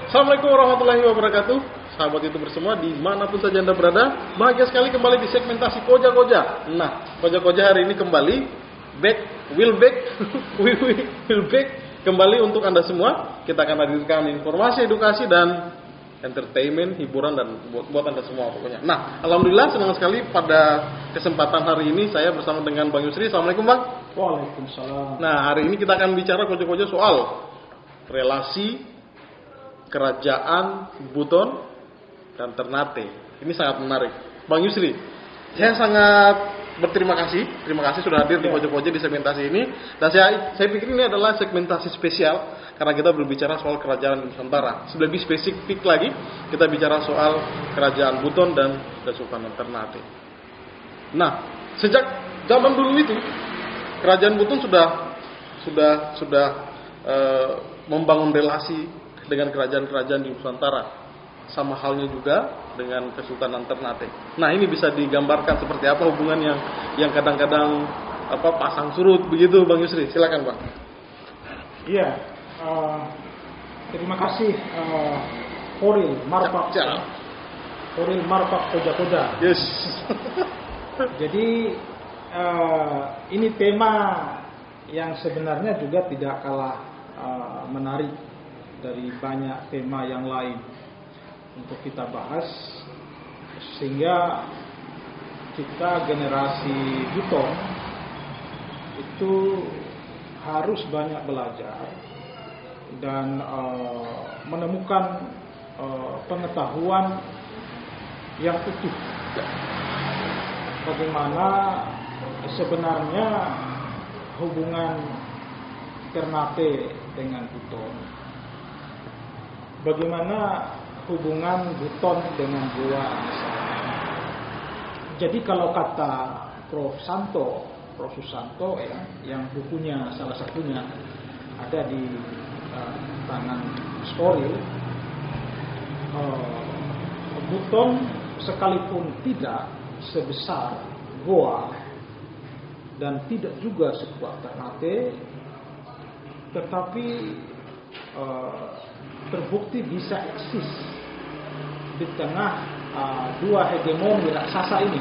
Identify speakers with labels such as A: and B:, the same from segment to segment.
A: Assalamualaikum warahmatullahi wabarakatuh. Sahabat YouTuber semua dimanapun saja Anda berada, bahagia sekali kembali di segmentasi Koja-Koja. Nah, Koja-Koja hari ini kembali will back kembali untuk Anda semua. Kita akan hadirkan informasi, edukasi, dan entertainment, hiburan, dan buat Anda semua pokoknya. Nah, alhamdulillah senang sekali pada kesempatan hari ini saya bersama dengan Bang Yusri. Assalamualaikum Bang.
B: Waalaikumsalam.
A: Nah, hari ini kita akan bicara Koja-Koja soal relasi Kerajaan Buton dan Ternate. Ini sangat menarik. Bang Yusri, saya sangat berterima kasih. Terima kasih sudah hadir di Koja-Koja di segmentasi ini. Dan saya pikir ini adalah segmentasi spesial karena kita berbicara soal Kerajaan Nusantara. Lebih spesifik lagi, kita bicara soal Kerajaan Buton dan Kesultanan Ternate. Nah, sejak zaman dulu itu Kerajaan Buton sudah membangun relasi dengan kerajaan-kerajaan di Nusantara, sama halnya juga dengan Kesultanan Ternate. Nah, ini bisa digambarkan seperti apa hubungan yang kadang-kadang pasang surut begitu, Bang Yusri. Silakan, Bang.
B: Iya, terima kasih Koril Marpak Koja-Koja.
A: Yes.
B: Jadi ini tema yang sebenarnya juga tidak kalah menarik dari banyak tema yang lain untuk kita bahas, sehingga kita generasi Buton itu harus banyak belajar dan menemukan pengetahuan yang utuh bagaimana sebenarnya hubungan Ternate dengan Buton, bagaimana hubungan Buton dengan Goa misalnya. Jadi kalau kata Prof. Susanto ya, yang bukunya salah satunya ada di tangan Skoril, Buton sekalipun tidak sebesar Goa dan tidak juga sekuat Ternate, tetapi terbukti bisa eksis di tengah dua hegemoni raksasa ini.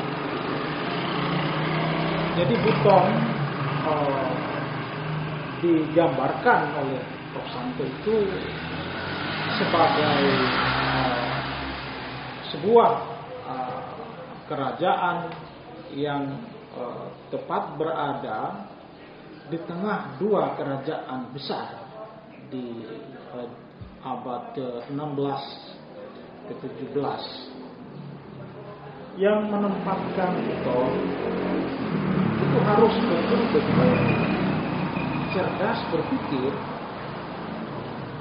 B: Jadi Buton digambarkan oleh Prof. Santo itu sebagai sebuah kerajaan yang tepat berada di tengah dua kerajaan besar di abad ke-16 ke-17 yang menempatkan Buton itu harus betul-betul cerdas berpikir,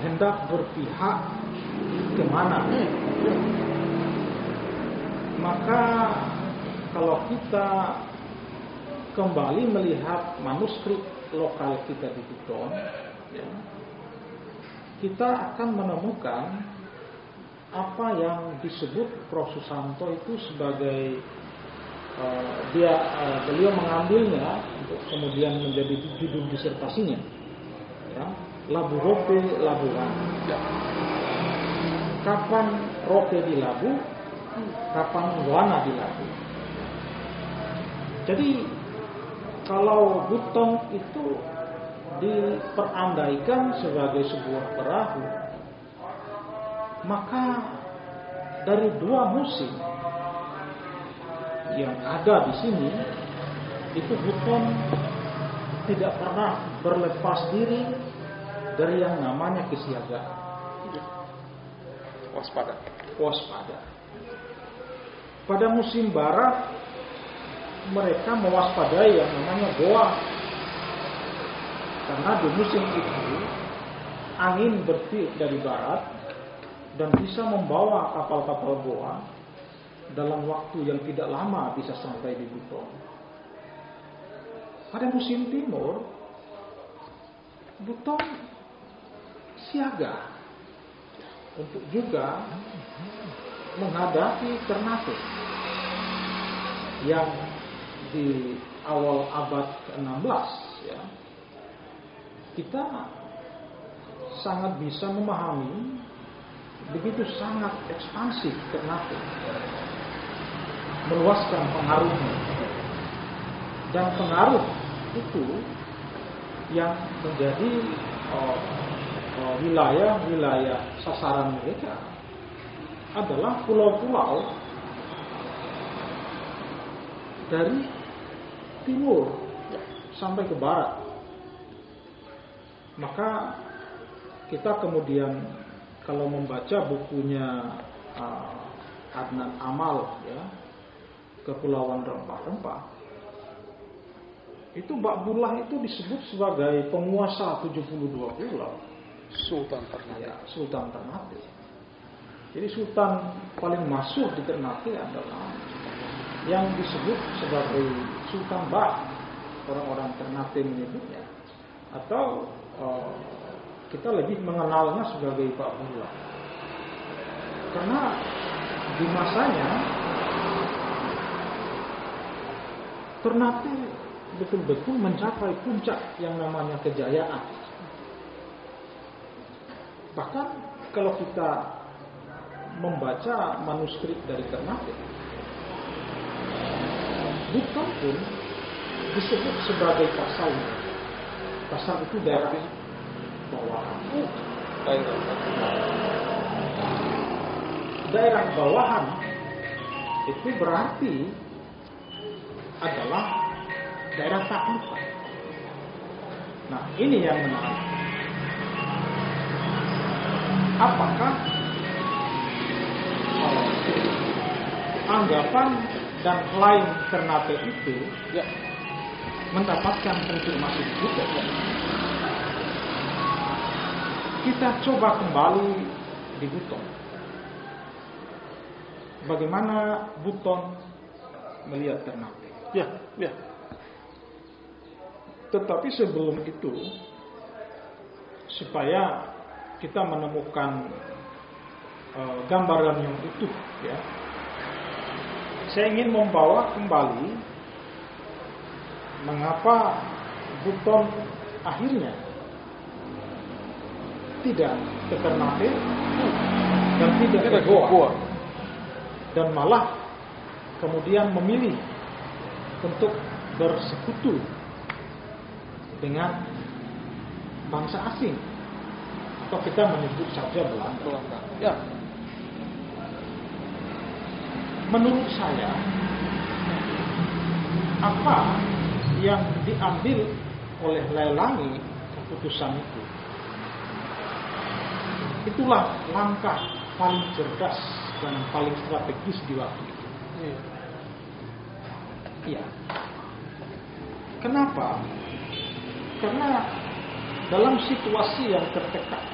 B: hendak berpihak kemana. Maka kalau kita kembali melihat manuskrip lokal kita di Buton ya, kita akan menemukan apa yang disebut Prof. Susanto itu sebagai beliau mengambilnya untuk kemudian menjadi judul disertasinya ya, Labu Rope Labuan. Kapan rope di Labu, kapan wana di Labu. Jadi kalau Buton itu diperandaikan sebagai sebuah perahu, maka dari dua musim yang ada di sini itu Buton tidak pernah berlepas diri dari yang namanya kesiagaan. Waspada. Pada musim barat mereka mewaspadai yang namanya Goa. Karena di musim itu angin bertiup dari barat dan bisa membawa kapal-kapal Goa dalam waktu yang tidak lama bisa sampai di Buton. Pada musim timur, Buton siaga untuk juga menghadapi Ternate yang di awal abad ke-16 ya. Kita sangat bisa memahami begitu sangat ekspansif Ternate, meluaskan pengaruhnya, dan pengaruh itu yang menjadi wilayah-wilayah sasaran mereka adalah pulau-pulau dari timur sampai ke barat. Maka kita kemudian kalau membaca bukunya Adnan Amal, ya, Kepulauan Rempah-Rempah, itu Ba'bullah itu disebut sebagai penguasa 72 pulau.
A: Sultan Ternate.
B: Ya, Sultan Ternate. Jadi sultan paling masyhur di Ternate adalah yang disebut sebagai Sultan Ba, orang-orang Ternate menyebutnya, atau kita lebih mengenalnya sebagai Ba'bullah. Karena di masanya Ternate betul-betul mencapai puncak yang namanya kejayaan. Bahkan kalau kita membaca manuskrip dari Ternate, Buton pun disebut sebagai pasal. Pasal itu daerah bawahan. Daerah bawahan itu berarti adalah daerah taklukkan. Nah, ini yang menarik. Apakah anggapan dan klaim Ternate itu mendapatkan konfirmasi juga? Kita coba kembali di Buton. Bagaimana Buton melihat Ternate?
A: Ya.
B: Tetapi sebelum itu, supaya kita menemukan gambaran yang utuh, ya, saya ingin membawa kembali mengapa Buton akhirnya tidak ke Ternate dan tidak ke Goa, dan malah kemudian memilih untuk bersekutu dengan bangsa asing, atau kita menyebut saja Belanda.
A: Ya.
B: Menurut saya, apa yang diambil oleh Lelangi keputusan itu, itulah langkah paling cerdas dan paling strategis di waktu itu. Iya. Kenapa? Karena dalam situasi yang tertekan,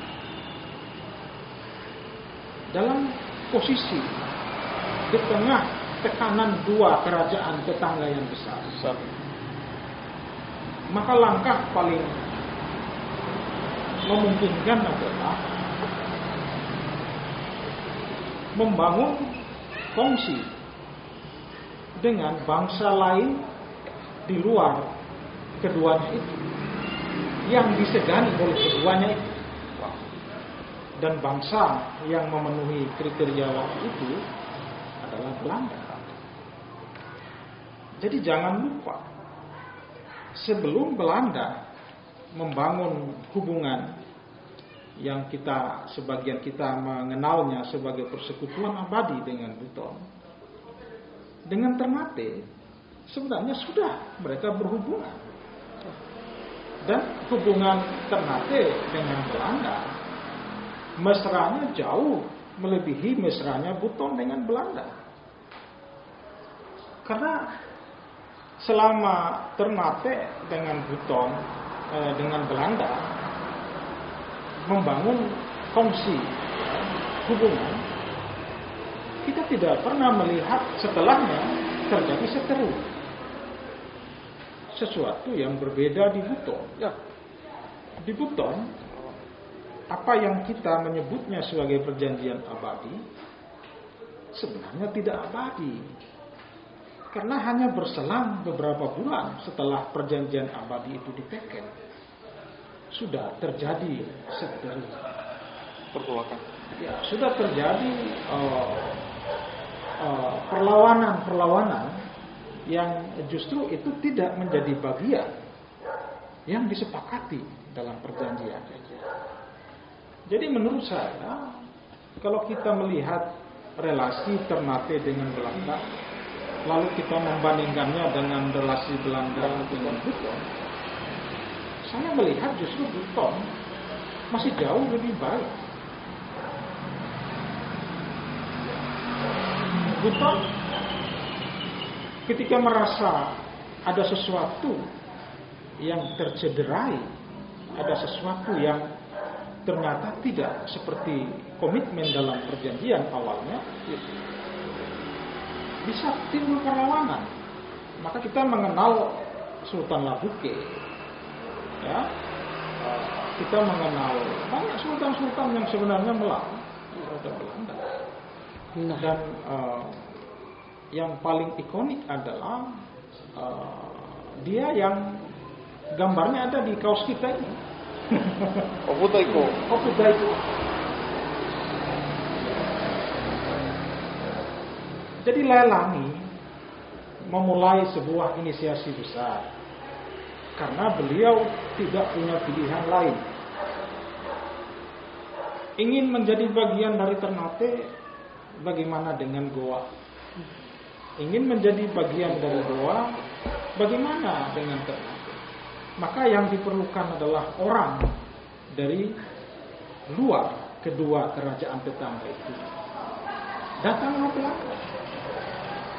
B: dalam posisi di tengah tekanan dua kerajaan tetangga yang besar, maka langkah paling memungkinkan adalah membangun kongsi dengan bangsa lain di luar keduanya itu, yang disegani oleh keduanya itu. Dan bangsa yang memenuhi kriteria waktu itu adalah Belanda. Jadi jangan lupa, sebelum Belanda membangun hubungan yang sebagian kita mengenalnya sebagai persekutuan abadi dengan Buton, dengan Ternate sebenarnya sudah mereka berhubungan. Dan hubungan Ternate dengan Belanda mesranya jauh melebihi mesranya Buton dengan Belanda. Karena selama Ternate dengan Buton dengan Belanda membangun kongsi hubungan, kita tidak pernah melihat setelahnya terjadi seteru. Sesuatu yang berbeda di Buton.
A: Ya.
B: Di Buton, apa yang kita menyebutnya sebagai perjanjian abadi sebenarnya tidak abadi. Karena hanya berselang beberapa bulan setelah perjanjian abadi itu diteken, sudah terjadi seteru.
A: Pergolakan.
B: ya sudah terjadi perlawanan yang justru itu tidak menjadi bagian yang disepakati dalam perjanjian. Jadi menurut saya, kalau kita melihat relasi Ternate dengan Belanda, lalu kita membandingkannya dengan relasi Belanda dengan Buton, saya melihat justru Buton masih jauh lebih baik. Buton ketika merasa ada sesuatu yang tercederai, ada sesuatu yang ternyata tidak seperti komitmen dalam perjanjian awalnya, bisa timbul perlawanan. Maka kita mengenal Sultan Labuke, ya, kita mengenal banyak sultan-sultan yang sebenarnya melawan terhadap Belanda. Dan yang paling ikonik adalah dia yang gambarnya ada di kaos kita ini.
A: Oputaiko.
B: Jadi Lelangi memulai sebuah inisiasi besar karena beliau tidak punya pilihan lain. Ingin menjadi bagian dari Ternate, bagaimana dengan Goa? Ingin menjadi bagian dari Goa, bagaimana dengan Ternate? Maka yang diperlukan adalah orang dari luar kedua kerajaan tetangga itu. Datanglah Belanda.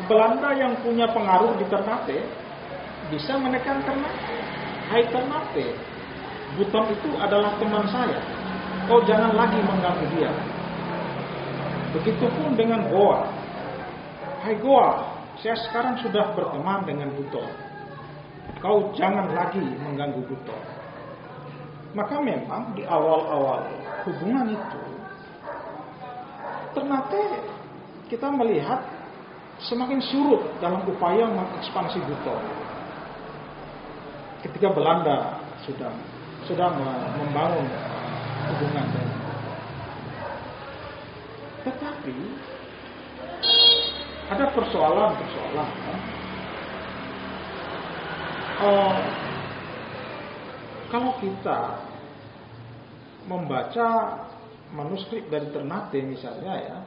B: Belanda yang punya pengaruh di Ternate bisa menekan Ternate. Hai Ternate, Buton itu adalah teman saya. Kau jangan lagi mengganggu dia. Begitupun dengan Goa. Hai Goa, saya sekarang sudah berteman dengan Buton. Kau jangan lagi mengganggu Buton. Maka memang di awal-awal hubungan itu, Ternate kita melihat semakin surut dalam upaya mengekspansi Buton. Ketika Belanda sudah membangun hubungan dengan Buton. Tetapi ada persoalan-persoalan. Kalau kita membaca manuskrip dari Ternate misalnya ya,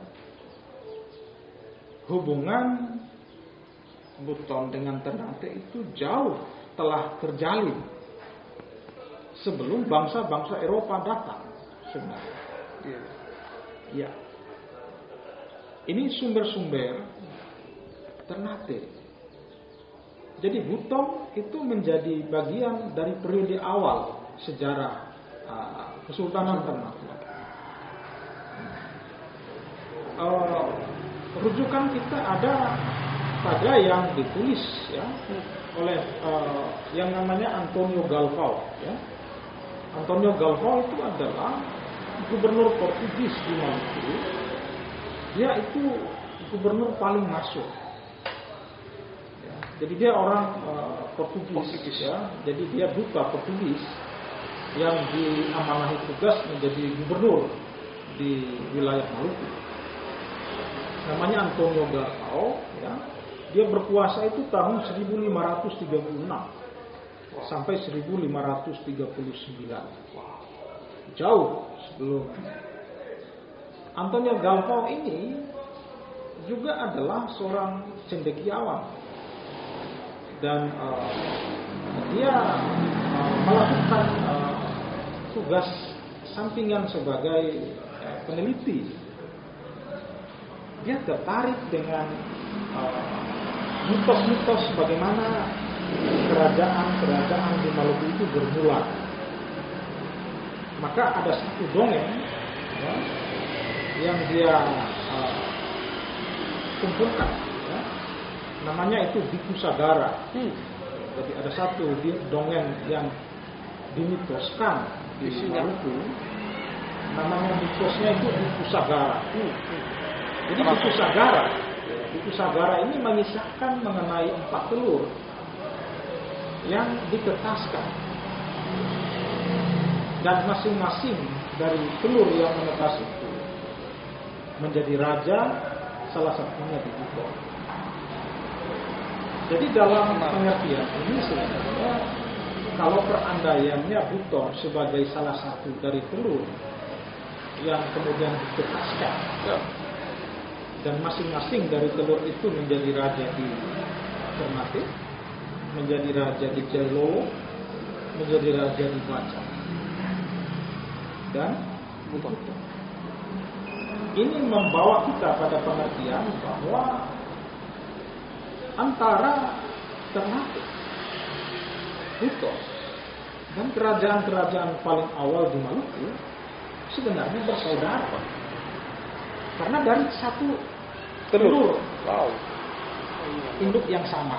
B: hubungan Buton dengan Ternate itu jauh telah terjalin sebelum bangsa-bangsa Eropa datang sebenarnya. Ya. Ini sumber-sumber Ternate. Jadi Buton itu menjadi bagian dari periode awal sejarah Kesultanan Ternate. Rujukan kita ada pada yang ditulis ya oleh yang namanya Antonio Galvão. Ya. Antonio Galvão itu adalah gubernur Portugis di Maluku. Dia itu gubernur paling masuk. Jadi dia orang Portugis ya. Jadi dia duta Portugis yang diamanahi tugas menjadi gubernur di wilayah Maluku. Namanya Antonio Galvão ya. Dia berkuasa itu tahun 1536 sampai 1539. Jauh sebelum. Antonio Galvão ini juga adalah seorang cendekiawan. Dan dia melakukan tugas sampingan sebagai peneliti. Dia tertarik dengan mitos-mitos bagaimana kerajaan-kerajaan di Maluku itu bermula. Maka ada satu dongeng ya, yang dia kumpulkan. Namanya itu Biku Sagara. Jadi ada satu dongeng yang dimitoskan di Maluku. Namanya mitosnya itu Biku Sagara. Jadi Biku Sagara ini mengisahkan mengenai 4 telur yang ditetaskan. Dan masing-masing dari telur yang menetas itu menjadi raja, salah satunya di Buton. Jadi dalam pengertian ini sebenarnya kalau perandaiannya Buton sebagai salah satu dari telur yang kemudian ditetaskan, dan masing-masing dari telur itu menjadi raja di Ternate, menjadi raja di Jailolo, menjadi raja di Baca, dan Buton. Ini membawa kita pada pengertian bahwa antara Ternate, Buton, dan kerajaan-kerajaan paling awal di Maluku sebenarnya bersaudara, karena dari satu telur induk yang sama.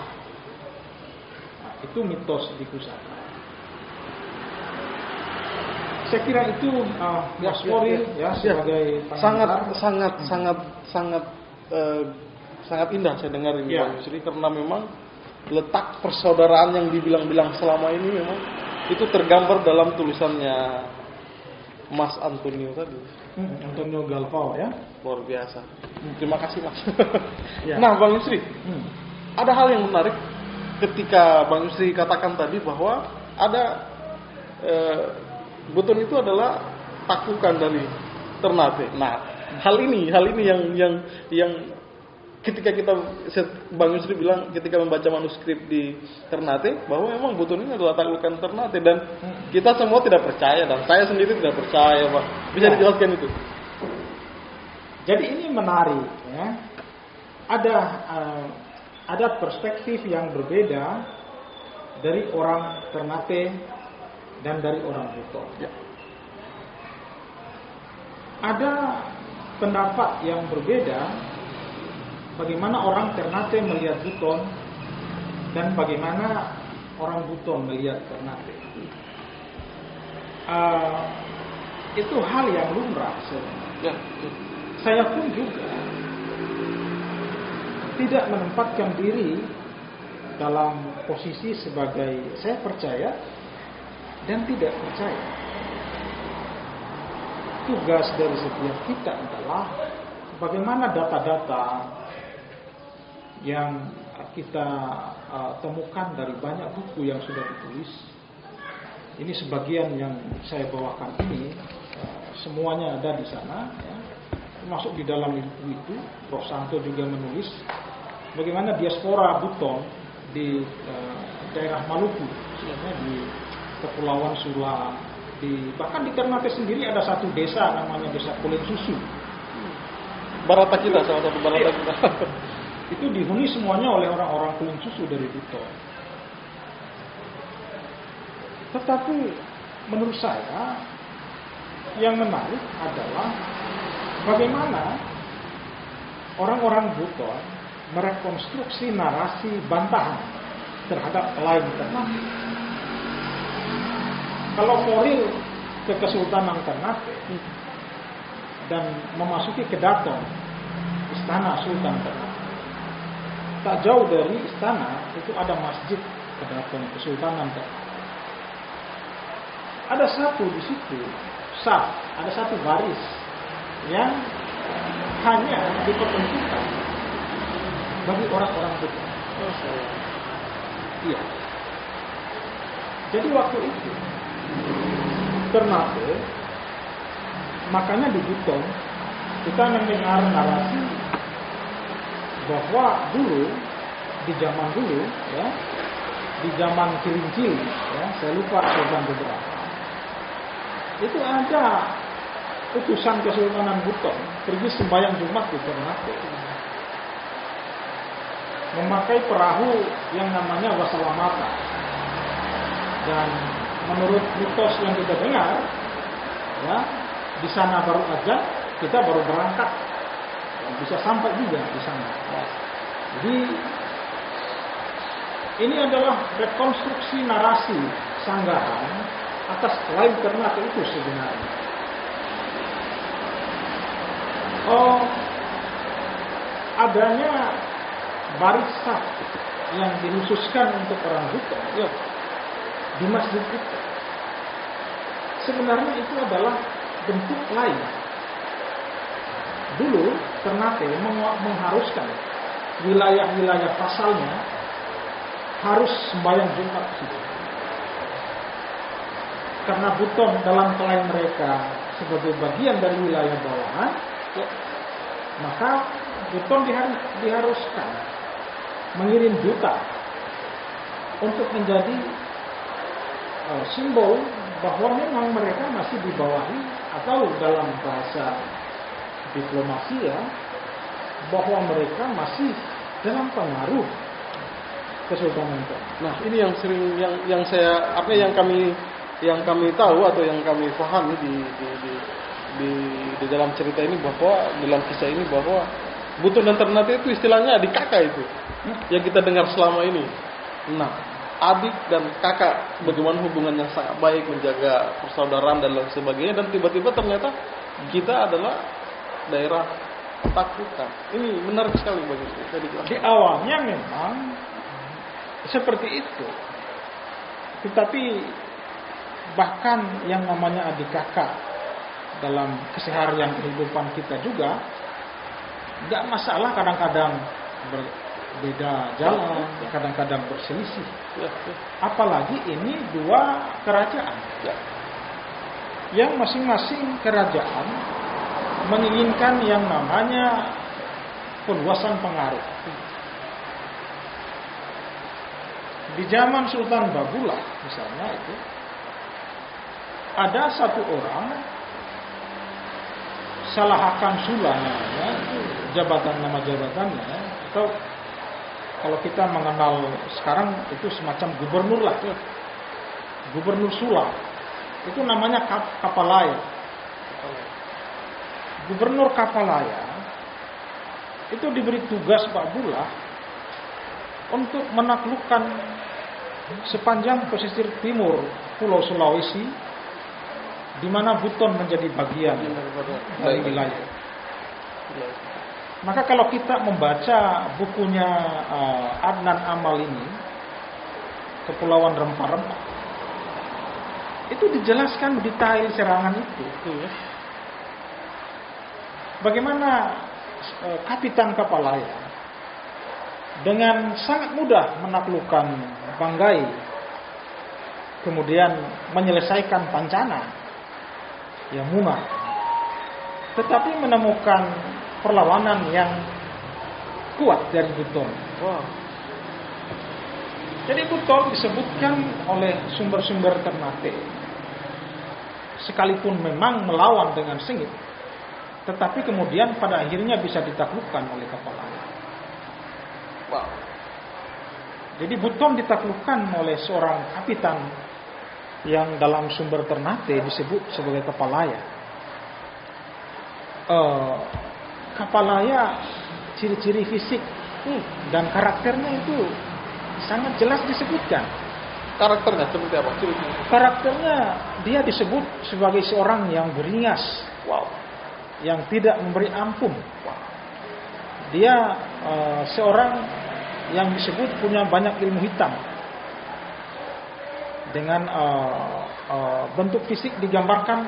B: Nah, itu mitos di Pusaka. Saya kira itu Mas Mori sebagai
A: sangat indah saya dengar ini Bang Yusri, karena memang letak persaudaraan yang dibilang-bilang selama ini memang itu tergambar dalam tulisannya Mas Antonio tadi.
B: Antonio Galvao ya.
A: Luar biasa. Terima kasih Mas. Nah Bang Yusri, ada hal yang menarik ketika Bang Yusri katakan tadi bahwa ada Buton itu adalah takukan dari Ternate. Nah hal ini yang ketika Bang Yusri bilang ketika membaca manuskrip di Ternate bahwa memang Buton ini adalah taklukan Ternate, dan kita semua tidak percaya, dan saya sendiri tidak percaya Pak. Bisa dijelaskan itu?
B: Jadi ini menarik ya. Ada perspektif yang berbeda dari orang Ternate dan dari orang Buton. Ada pendapat yang berbeda bagaimana orang Ternate melihat Buton dan bagaimana orang Buton melihat Ternate. Itu hal yang lumrah sebenarnya. Saya pun juga tidak menempatkan diri dalam posisi sebagai saya percaya dan tidak percaya. Tugas dari setiap kita adalah bagaimana data-data yang kita temukan dari banyak buku yang sudah ditulis. Ini sebagian yang saya bawakan ini semuanya ada di sana ya. Termasuk di dalam buku itu Prof. Santo juga menulis bagaimana diaspora Buton di daerah Maluku, di Kepulauan Sula, bahkan di Ternate sendiri ada satu desa namanya Desa Kulen Susu.
A: Barata kita, salah satu barata kita.
B: Itu dihuni semuanya oleh orang-orang Kulen Susu dari Buton. Tetapi menurut saya yang menarik adalah bagaimana orang-orang Buton merekonstruksi narasi bantahan terhadap lain Ternate. Kalau moral ke Kesultanan Ternate dan memasuki ke Daton, istana Sultan Ternate, tak jauh dari istana itu ada masjid Kedaton Kesultanan Ternate. Ada satu di situ, ada satu baris yang hanya diperuntukkan bagi orang-orang Buton. Iya. Jadi waktu itu Ternate, makanya di Buton kita mendengar narasi bahwa dulu di zaman dulu ya, di zaman Cilincil ya, saya lupa Sultan beberapa. Itu ada utusan Kesultanan Buton pergi sembahyang Jumat di Ternate, memakai perahu yang namanya Wasalamata, dan menurut mitos yang kita dengar ya, di sana baru aja kita baru berangkat, bisa sampai juga di sana. Jadi ini adalah rekonstruksi narasi sanggahan atas lain Ternate itu sebenarnya. Adanya baris saf yang dikhususkan untuk orang Buton ya, di masjid itu sebenarnya itu adalah bentuk lain dulu Ternate mengharuskan wilayah-wilayah pasalnya harus sembahyang Jumat di situ. Karena Buton dalam klaim mereka sebagai bagian dari wilayah bawahan, maka Buton diharuskan mengirim duta untuk menjadi simbol bahwa memang mereka masih dibawahi, atau dalam bahasa diplomasi ya, bahwa mereka masih dalam pengaruh Kesultanan Ternate.
A: Nah, ini yang sering yang saya yang kami tahu atau yang kami pahami di dalam cerita ini, bahwa dalam kisah ini bahwa Buton dan Ternate itu istilahnya adik kakak itu yang kita dengar selama ini. Nah, adik dan kakak bagaimana hubungan yang sangat baik, menjaga persaudaraan dan lain sebagainya, dan tiba-tiba ternyata kita adalah daerah taklukan. Ini menarik sekali bagi saya.
B: Di awalnya memang seperti itu, tetapi bahkan yang namanya adik kakak dalam keseharian kehidupan kita juga nggak masalah, kadang-kadang berbeda jalan, kadang-kadang berselisih. Apalagi ini dua kerajaan yang masing-masing kerajaan menginginkan yang namanya perluasan pengaruh. Di zaman Sultan Babullah misalnya itu, ada satu orang, Salahakan Sula namanya, jabatan, nama jabatannya, atau kalau kita mengenal sekarang itu semacam gubernur lah, Gubernur Sula, itu namanya Kapalaya. Gubernur Kapalaya itu diberi tugas Babullah untuk menaklukkan sepanjang pesisir timur Pulau Sulawesi, di mana Buton menjadi bagian dari wilayah. Maka kalau kita membaca bukunya Adnan Amal ini, Kepulauan Rempah-Rempah, itu dijelaskan detail serangan itu. Bagaimana Kapitan Kapalaya dengan sangat mudah menaklukkan Banggai, kemudian menyelesaikan Pancana yang munah, tetapi menemukan perlawanan yang kuat dari Buton. Jadi Buton disebutkan oleh sumber-sumber Ternate, sekalipun memang melawan dengan sengit, tetapi kemudian pada akhirnya bisa ditaklukkan oleh Kapalaya. Jadi Buton ditaklukkan oleh seorang kapitan yang dalam sumber Ternate disebut sebagai Kapalaya. Kapalaya, ciri-ciri fisik dan karakternya itu sangat jelas disebutkan.
A: Karakternya seperti apa?
B: Karakternya dia disebut sebagai seorang yang beringas, yang tidak memberi ampun. Dia seorang yang disebut punya banyak ilmu hitam. Dengan bentuk fisik digambarkan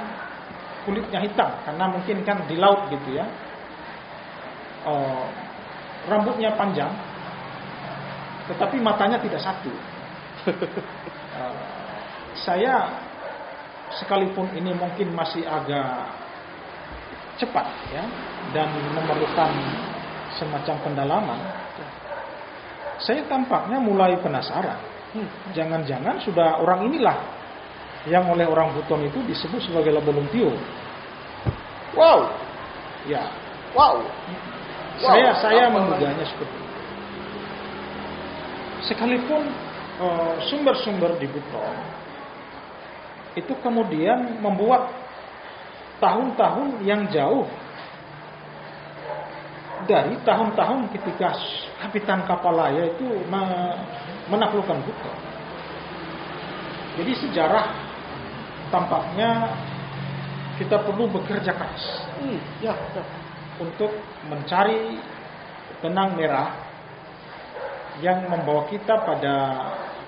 B: kulitnya hitam, karena mungkin kan di laut gitu ya. Rambutnya panjang, tetapi matanya tidak satu. Saya sekalipun ini mungkin masih agak cepat ya, dan memerlukan semacam pendalaman, saya tampaknya mulai penasaran. Jangan-jangan sudah orang inilah yang oleh orang Buton itu disebut sebagai Laboluntio. Ya. Saya menduganya seperti itu. Sekalipun sumber-sumber di Buton itu kemudian membuat tahun-tahun yang jauh dari tahun-tahun ketika Kapitan Kapalaya itu menaklukkan Buton. Jadi sejarah tampaknya kita perlu bekerja keras untuk mencari benang merah yang membawa kita pada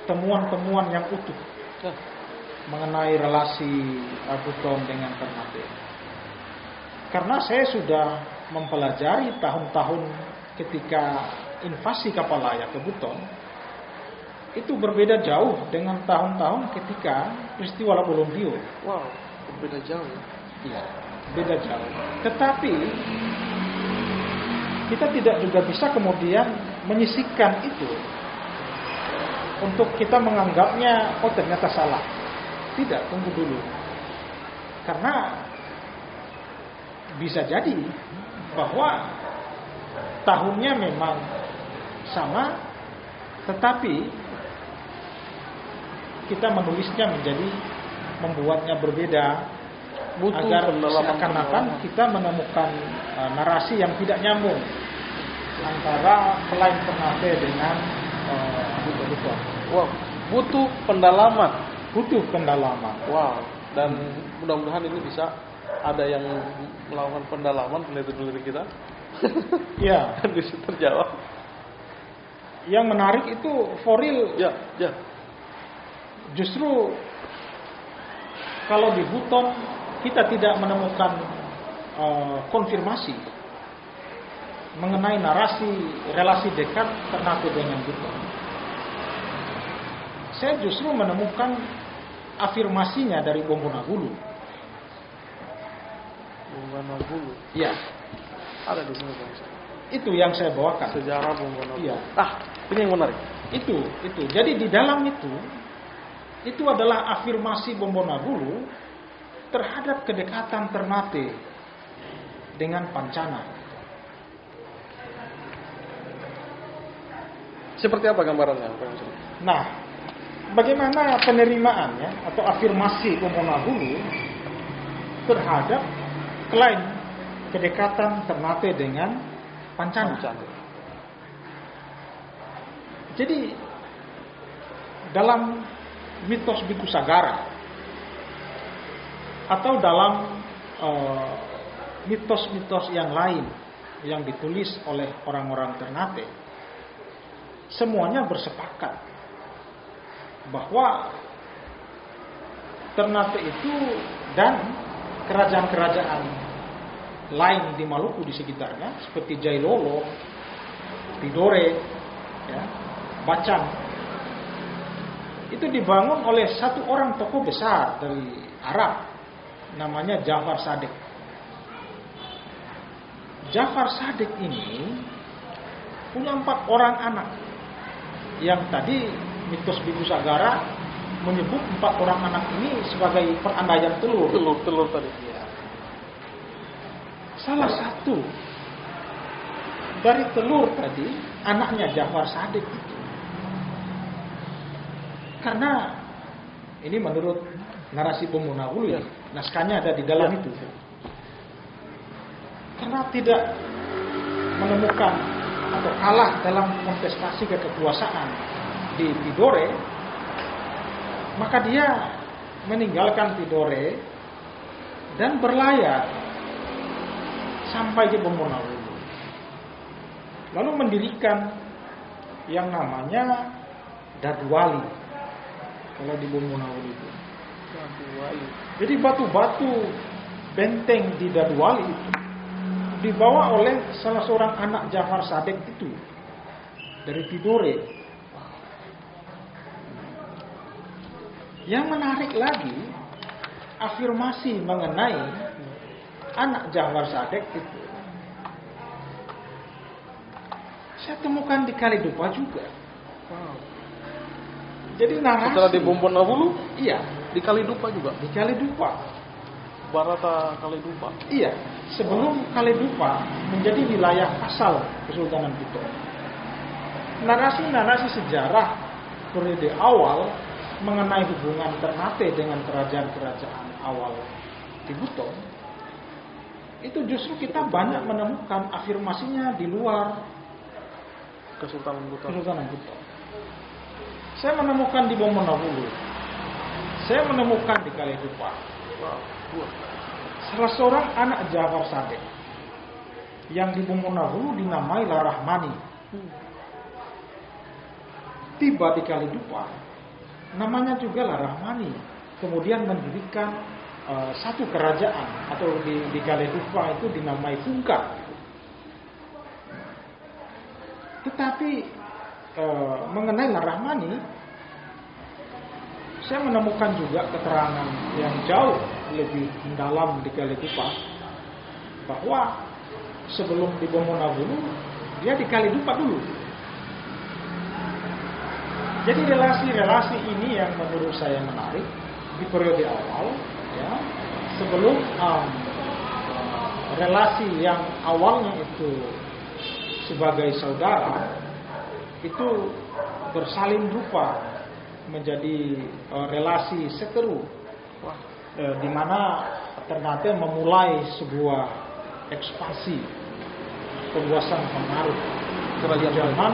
B: temuan-temuan yang utuh mengenai relasi Buton dengan Ternate. Karena saya sudah mempelajari tahun-tahun ketika invasi kapal layar ke Buton, itu berbeda jauh dengan tahun-tahun ketika peristiwa Labolondio.
A: Wow, berbeda jauh.
B: Iya, beda jauh. Tetapi kita tidak juga bisa kemudian menyisihkan itu untuk kita menganggapnya oh ternyata salah. Tidak, tunggu dulu. Karena bisa jadi bahwa tahunnya memang sama, tetapi kita menulisnya membuatnya berbeda, agar seakan-akan kita menemukan narasi yang tidak nyambung antara Klein Ternate dengan Buton.
A: Wow, butuh pendalaman.
B: Wow.
A: Dan mudah-mudahan ini bisa ada yang melakukan pendalaman, peneliti-peneliti kita.
B: Ya.
A: Dan bisa terjawab.
B: Yang menarik itu Foril.
A: Ya.
B: Justru kalau di Buton kita tidak menemukan konfirmasi mengenai narasi relasi dekat Ternate dengan Buton. Saya justru menemukan afirmasinya dari Bombonagulu. Iya.
A: Ada di sini Bang.
B: Itu yang saya bawakan.
A: Sejarah Bombonagulu.
B: Iya.
A: Ini yang menarik.
B: Itu. Jadi di dalam itu adalah afirmasi Bombonagulu terhadap kedekatan Ternate dengan Pancana.
A: Seperti apa gambarannya?
B: Nah, bagaimana penerimaannya atau afirmasi Bombonagulu terhadap klaim kedekatan Ternate dengan Pancana. Jadi dalam mitos Biku Sagara atau dalam mitos-mitos yang lain yang ditulis oleh orang-orang Ternate, semuanya bersepakat bahwa Ternate itu dan kerajaan-kerajaan lain di Maluku di sekitarnya seperti Jailolo, Tidore, ya, Bacan, itu dibangun oleh satu orang tokoh besar dari Arab, namanya Jafar Sadek. Jafar Sadek ini punya 4 orang anak, yang tadi mitos Biku Sagara menyebut 4 orang anak ini sebagai perandaian telur tadi. Ya. Salah satu dari telur tadi anaknya Jafar Sadek itu. Karena ini menurut narasi Bombonagulu, ya, naskahnya ada di dalam itu. Karena tidak menemukan atau kalah dalam kontestasi kekuasaan di Tidore, maka dia meninggalkan Tidore dan berlayar sampai ke Bombonagulu, lalu mendirikan yang namanya Daduwali. Kalau di Bombonagulu itu Daduwali. Jadi batu-batu benteng di Daduwali itu dibawa oleh salah seorang anak Jafar Sadek itu dari Tidore. Yang menarik lagi, afirmasi mengenai anak Jafar Sadek itu saya temukan di Kalidupa juga.
A: Wow.
B: Jadi narasi
A: setelah di Bombonagulu,
B: iya,
A: di Kalidupa juga.
B: Di Kalidupa.
A: Barata Kalidupa.
B: Iya, sebelum Kalidupa menjadi wilayah asal Kesultanan Buton. Narasi-narasi sejarah periode awal mengenai hubungan Ternate dengan kerajaan-kerajaan awal di Buton, itu justru kita banyak menemukan afirmasinya di luar
A: Kesultanan Buton.
B: Saya menemukan di Bombonagulu, saya menemukan di Kalidupa.
A: Wow.
B: Salah seorang anak Jafar Sadek yang di Bombonagulu dinamai Larahmani, tiba di Kalidupa, namanya juga Larahmani, kemudian mendirikan satu kerajaan, atau di Kalidupa itu dinamai Fungka. Tetapi mengenai Ar-Rahmani, saya menemukan juga keterangan yang jauh lebih mendalam di Kali Dupas, bahwa sebelum di Bomonabulu dia di Kali Dupa dulu. Jadi relasi-relasi ini yang menurut saya menarik di periode awal, ya, sebelum relasi yang awalnya itu sebagai saudara itu bersalin rupa menjadi relasi seteru, di mana ternyata memulai sebuah ekspansi penguasaan pengaruh kerajaan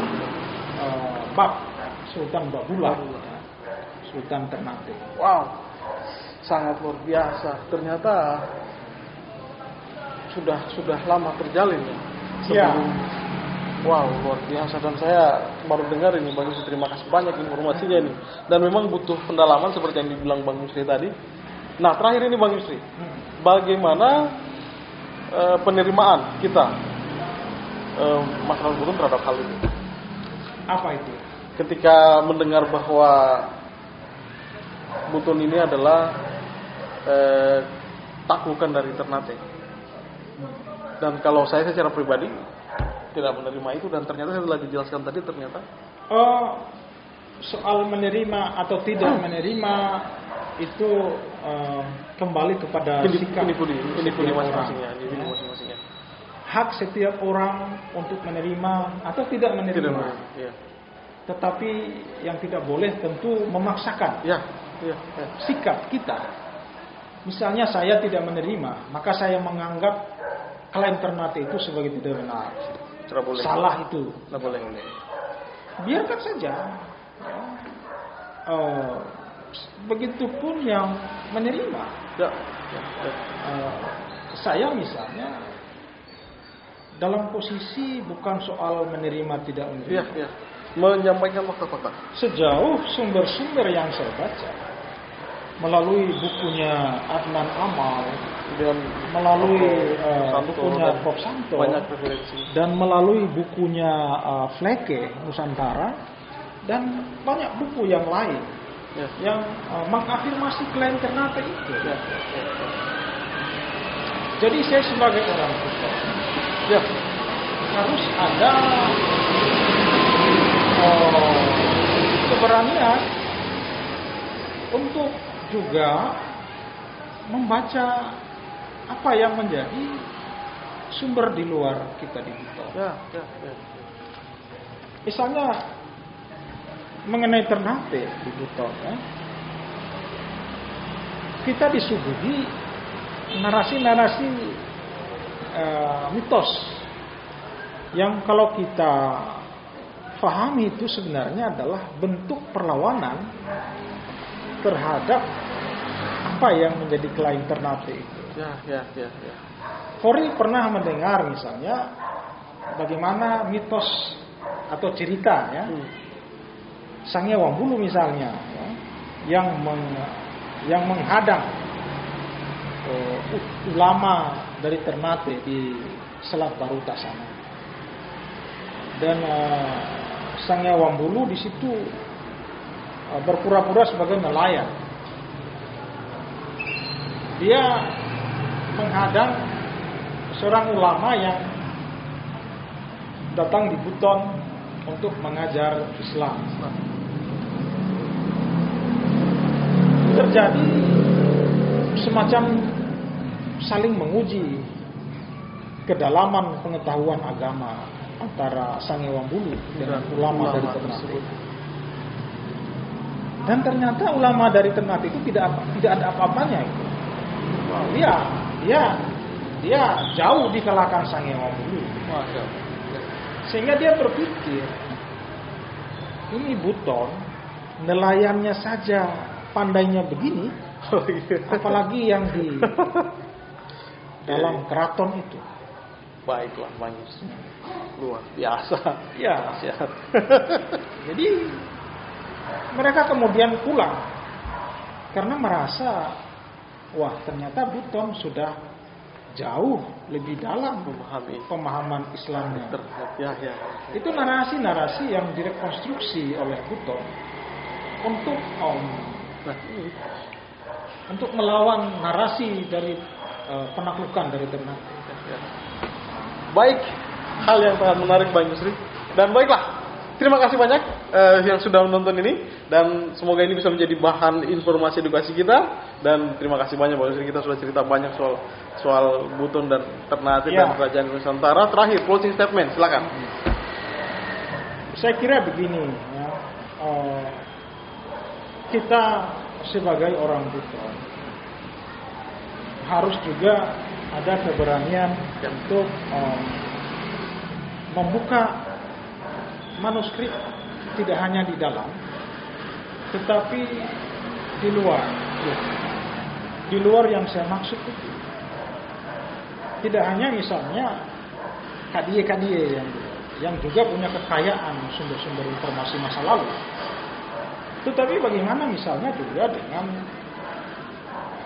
B: Bab Sultan Babula, Sultan Ternate.
A: Wow, sangat luar biasa. Ternyata sudah lama terjalin ya. Sebelum, wow, luar biasa. Dan saya baru dengar ini, Bang Yusri. Terima kasih banyak informasinya ini. Dan memang butuh pendalaman seperti yang dibilang Bang Yusri tadi. Nah, terakhir ini Bang Yusri, bagaimana penerimaan kita masyarakat Buton terhadap hal ini?
B: Apa itu?
A: Ketika mendengar bahwa Buton ini adalah taklukan dari Ternate. Dan kalau saya secara pribadi tidak menerima itu, dan ternyata saya telah dijelaskan tadi, ternyata
B: soal menerima atau tidak menerima itu kembali kepada sikap
A: individu masing-masingnya.
B: Hak setiap orang untuk menerima atau tidak menerima.
A: Iya.
B: Tetapi yang tidak boleh tentu memaksakan sikap kita. Misalnya saya tidak menerima, maka saya menganggap klaim Ternate itu sebagai tidak benar. Salah itu.
A: Tidak boleh.
B: Biarkan saja. Begitupun yang menerima. Saya misalnya dalam posisi bukan soal menerima tidak menerima.
A: Menyampaikan fakta-fakta.
B: Sejauh sumber-sumber yang saya baca, melalui bukunya Adnan Amal,
A: dan
B: melalui bukunya Prof. Santo,
A: banyak referensi,
B: dan melalui bukunya Fleke Nusantara, dan banyak buku yang lain yang mengafirmasi klaim Ternate itu. Jadi saya sebagai orang Buton harus ada keberanian untuk juga membaca apa yang menjadi sumber di luar kita di Buton. Misalnya mengenai Ternate di Buton, kita disuguhi narasi-narasi mitos yang kalau kita fahami itu sebenarnya adalah bentuk perlawanan terhadap apa yang menjadi klaim Ternate itu. Fori pernah mendengar misalnya bagaimana mitos atau cerita Sangya Wambulu misalnya yang menghadang ulama dari Ternate di Selat Baruta sana. Dan Sangya Wambulu di situ berpura-pura sebagai nelayan. Dia menghadang seorang ulama yang datang di Buton untuk mengajar Islam. Terjadi semacam saling menguji kedalaman pengetahuan agama antara Sangya Wambulu dengan ulama dari Ternate. Dan ternyata ulama dari Ternate itu tidak ada apa-apanya itu. Dia jauh dikalahkan Sangya Wambulu. Sehingga dia berpikir, ini Buton nelayannya saja pandainya begini, apalagi yang di dalam keraton itu.
A: Baiklah, Bang Yusri. Luar biasa.
B: Jadi mereka kemudian pulang karena merasa, wah ternyata Buton sudah jauh lebih dalam
A: memahami
B: pemahaman Islamnya.
A: ya.
B: Itu narasi-narasi yang direkonstruksi oleh Buton untuk untuk melawan narasi dari penaklukan dari Ternate.
A: Baik, hal yang sangat menarik Bang Yusri. Dan baiklah, terima kasih banyak yang sudah menonton ini, dan semoga ini bisa menjadi bahan informasi edukasi kita. Dan terima kasih banyak Bang Yusri, kita sudah cerita banyak soal Buton dan Ternate dan Kerajaan Nusantara. Terakhir, closing statement, silakan.
B: Saya kira begini, ya, kita sebagai orang Buton harus juga ada keberanian untuk membuka manuskrip, tidak hanya di dalam, tetapi di luar. Di luar yang saya maksud itu tidak hanya misalnya kadie-kadie yang juga punya kekayaan sumber-sumber informasi masa lalu, tetapi bagaimana misalnya juga dengan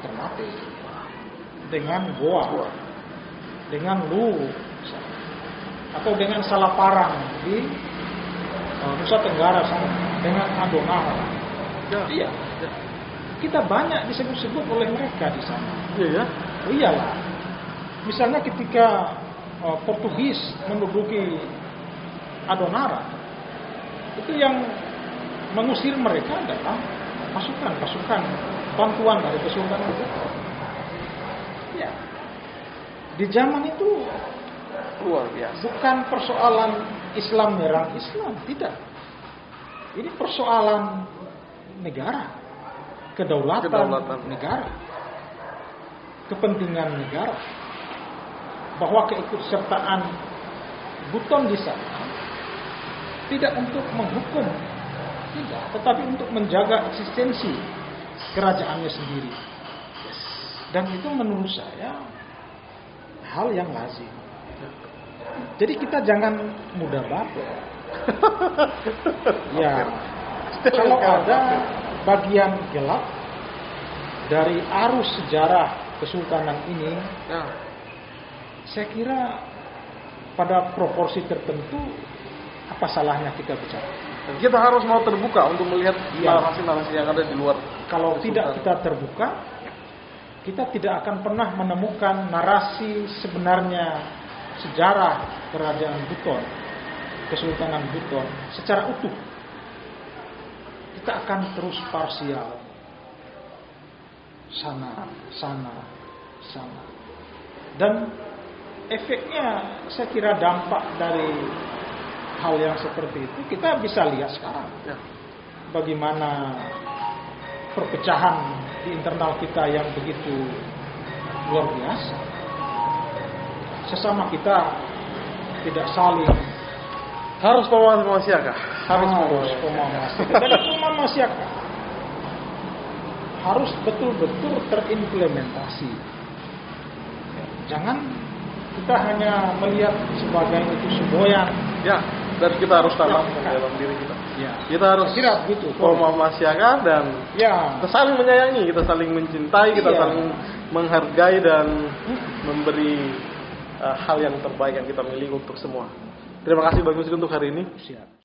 B: Ternate, dengan Goa, dengan Luwu, atau dengan Salaparang di Nusa Tenggara sana, dengan Adonara. Iya. Kita banyak disebut-sebut oleh mereka di sana.
A: Iya.
B: Oh iyalah. Misalnya ketika Portugis menduduki Adonara, itu yang mengusir mereka adalah pasukan bantuan dari Kesultanan itu. Ya. Di zaman itu
A: Luar biasa.
B: bukan persoalan Islam menyerang Islam, tidak. Ini persoalan negara, kedaulatan negara, kepentingan negara, bahwa keikutsertaan Buton di sana tidak untuk menghukum, tidak, tetapi untuk menjaga eksistensi kerajaannya sendiri. Dan itu menurut saya hal yang lazim. Jadi kita jangan mudah baper. Ya, kalau ada bagian gelap dari arus sejarah Kesultanan ini, saya kira pada proporsi tertentu apa salahnya kita bicara?
A: Dan kita harus mau terbuka untuk melihat narasi-narasi yang ada di luar.
B: Kalau tidak kita terbuka, kita tidak akan pernah menemukan narasi sebenarnya sejarah kerajaan Buton, Kesultanan Buton secara utuh. Kita akan terus parsial, sana. Dan efeknya, saya kira dampak dari hal yang seperti itu kita bisa lihat sekarang. Bagaimana perpecahan di internal kita yang begitu luar biasa. Sesama kita tidak saling,
A: harus memanusiakan.
B: harus memanusiakan. Dan itu memanusiakan harus betul-betul terimplementasi. Jangan kita hanya melihat sebagai itu semboyan.
A: Ya, dan kita harus tanamkan dalam diri kita.
B: Ya.
A: Kita harus memanusiakan dan kita saling menyayangi, kita saling mencintai, kita saling menghargai dan memberi hal yang terbaik yang kita miliki untuk semua. Terima kasih Bang Yusri untuk hari ini.
B: Siap.